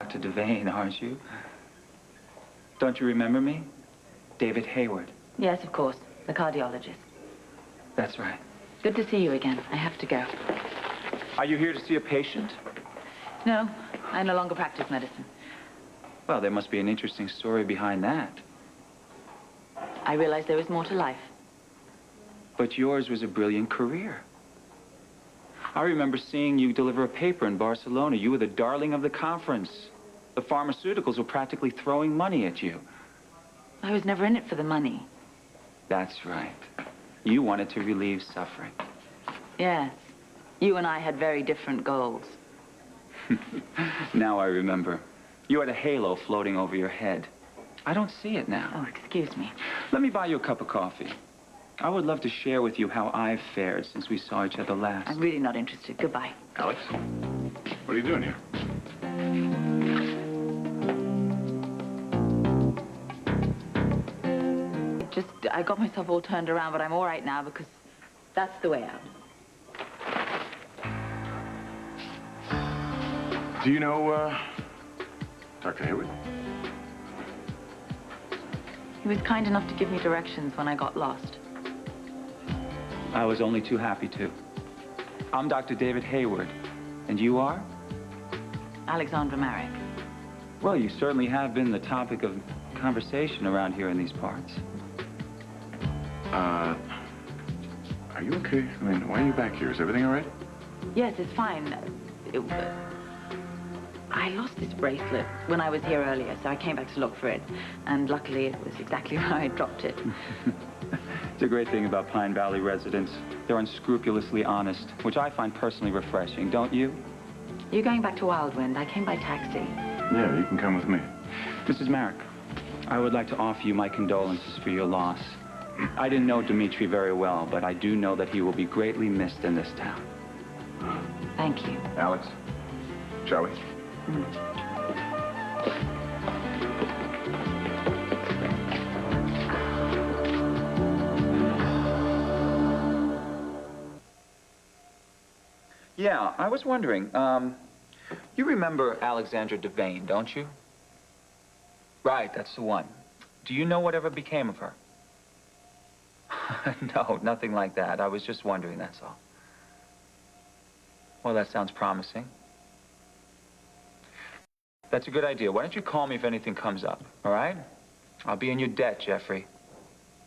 Dr. Devane, aren't you? Don't you remember me? David Hayward. Yes, of course. The cardiologist. That's right. Good to see you again. I have to go. Are you here to see a patient? No, I no longer practice medicine. Well, there must be an interesting story behind that. I realized there was more to life. But yours was a brilliant career. I remember seeing you deliver a paper in Barcelona. You were the darling of the conference. The pharmaceuticals were practically throwing money at you. I was never in it for the money. That's right. You wanted to relieve suffering. Yes. You and I had very different goals. Now I remember. You had a halo floating over your head. I don't see it now. Oh, excuse me. Let me buy you a cup of coffee. I would love to share with you how I've fared since we saw each other last. I'm really not interested. Goodbye. Alex? What are you doing here? I got myself all turned around, but I'm all right now because that's the way out. Do you know, Dr. Hayward? He was kind enough to give me directions when I got lost. I was only too happy to. I'm Dr. David Hayward. And you are? Alexandra Marick. Well, you certainly have been the topic of conversation around here in these parts. Are you okay? I mean, why are you back here? Is everything all right? Yes, it's fine. I lost this bracelet when I was here earlier, so I came back to look for it. And luckily, it was exactly where I dropped it. It's a great thing about Pine Valley residents. They're unscrupulously honest, which I find personally refreshing, don't you? You're going back to Wildwind. I came by taxi. Yeah, you can come with me. Mrs. Marick, I would like to offer you my condolences for your loss. I didn't know Dimitri very well, but I do know that he will be greatly missed in this town. Thank you. Alex, shall we? Yeah, I was wondering, you remember Alexandra Devane, don't you? Right, that's the one. Do you know whatever became of her? No, nothing like that. I was just wondering, that's all. Well, that sounds promising. That's a good idea. Why don't you call me if anything comes up, all right? I'll be in your debt, Jeffrey.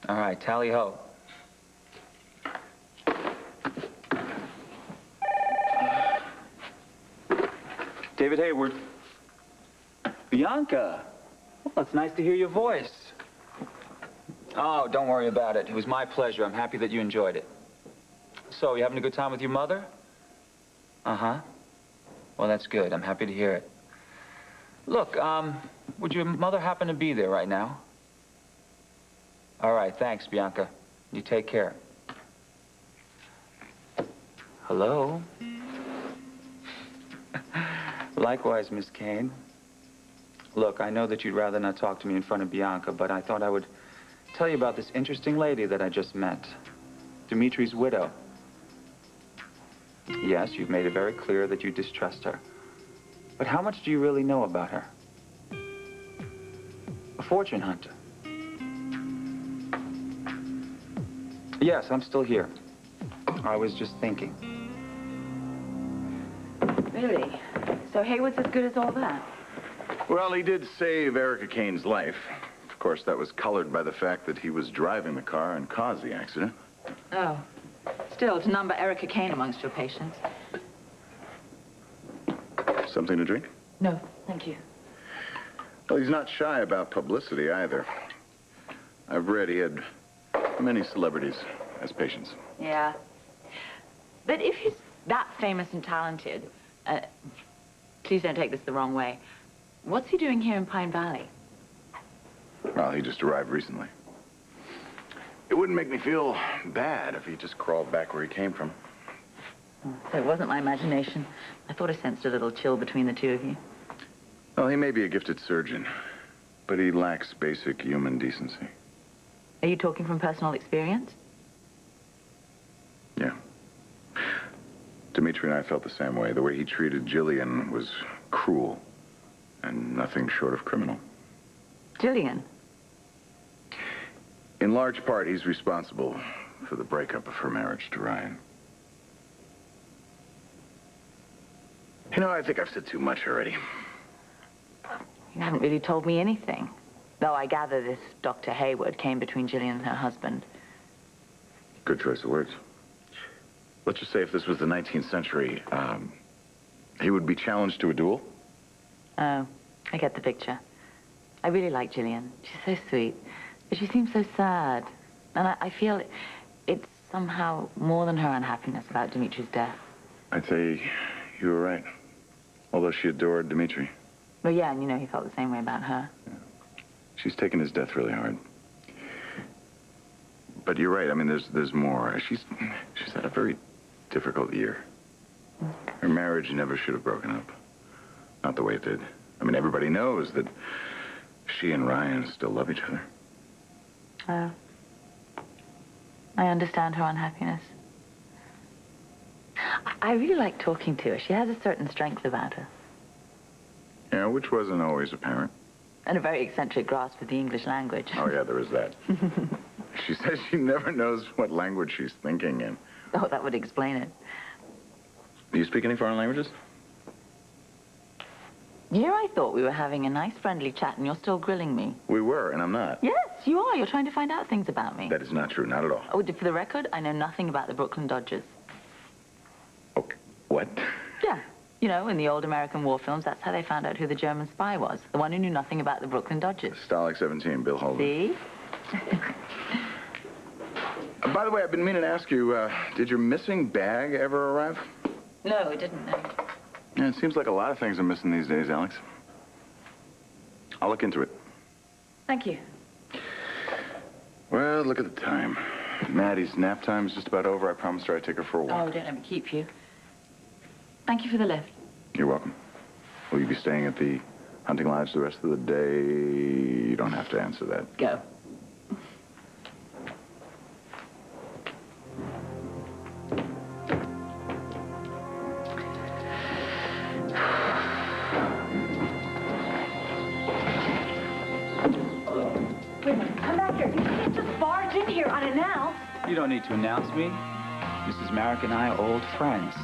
All right, tally-ho. David Hayward. Bianca. Well, it's nice to hear your voice. Oh, don't worry about it. It was my pleasure. I'm happy that you enjoyed it. So, you having a good time with your mother? Uh-huh. Well, that's good. I'm happy to hear it. Look, would your mother happen to be there right now? All right, thanks, Bianca. You take care. Hello? Likewise, Miss Kane. Look, I know that you'd rather not talk to me in front of Bianca, but I thought I would tell you about this interesting lady that I just met. Dimitri's widow. Yes, you've made it very clear that you distrust her. But how much do you really know about her? A fortune hunter. Yes, I'm still here. I was just thinking. Really? So Hayward's as good as all that? Well, he did save Erica Kane's life. Of course, that was colored by the fact that he was driving the car and caused the accident. Oh. Still, to number Erica Kane amongst your patients. Something to drink? No, thank you. Well, he's not shy about publicity either. I've read he had many celebrities as patients. Yeah. But if he's that famous and talented, please don't take this the wrong way. What's he doing here in Pine Valley? Well, he just arrived recently. It wouldn't make me feel bad if he just crawled back where he came from. Oh, so it wasn't my imagination. I thought I sensed a little chill between the two of you. Well, he may be a gifted surgeon, but he lacks basic human decency. Are you talking from personal experience? Yeah. Dimitri and I felt the same way. The way he treated Jillian was cruel. And nothing short of criminal. Jillian? In large part, he's responsible for the breakup of her marriage to Ryan. You know, I think I've said too much already. You haven't really told me anything. Though I gather this Dr. Hayward came between Jillian and her husband. Good choice of words. Let's just say if this was the 19th century, he would be challenged to a duel. Oh, I get the picture. I really like Jillian. She's so sweet. But she seems so sad. And I feel it's somehow more than her unhappiness about Dimitri's death. I'd say you were right. Although she adored Dimitri. Well, yeah, and you know he felt the same way about her. Yeah. She's taken his death really hard. But you're right. I mean, there's more. She's had a very difficult year. Her marriage never should have broken up. Not the way it did. I mean, everybody knows that she and Ryan still love each other. I understand her unhappiness. I really like talking to her. She has a certain strength about her. Yeah, which wasn't always apparent. And a very eccentric grasp of the English language. Oh, yeah, there is that. She says she never knows what language she's thinking in. Oh, that would explain it. Do you speak any foreign languages? Here I thought we were having a nice friendly chat and you're still grilling me. We were, and I'm not. Yes, you are. You're trying to find out things about me. That is not true, not at all. Oh, for the record, I know nothing about the Brooklyn Dodgers. Okay, what? Yeah. You know, in the old American war films, that's how they found out who the German spy was. The one who knew nothing about the Brooklyn Dodgers. Stalag 17, Bill Holden. See? By the way, I've been meaning to ask you, did your missing bag ever arrive? No, it didn't, no. Yeah, it seems like a lot of things are missing these days, Alex. I'll look into it. Thank you. Well, look at the time. Maddie's nap time is just about over. I promised her I'd take her for a walk. Oh, don't let me keep you. Thank you for the lift. You're welcome. Will you be staying at the hunting lodge the rest of the day? You don't have to answer that. Go. Wait a minute. Come back here. You can't just barge in here unannounced. You don't need to announce me. Mrs. Marick and I are old friends.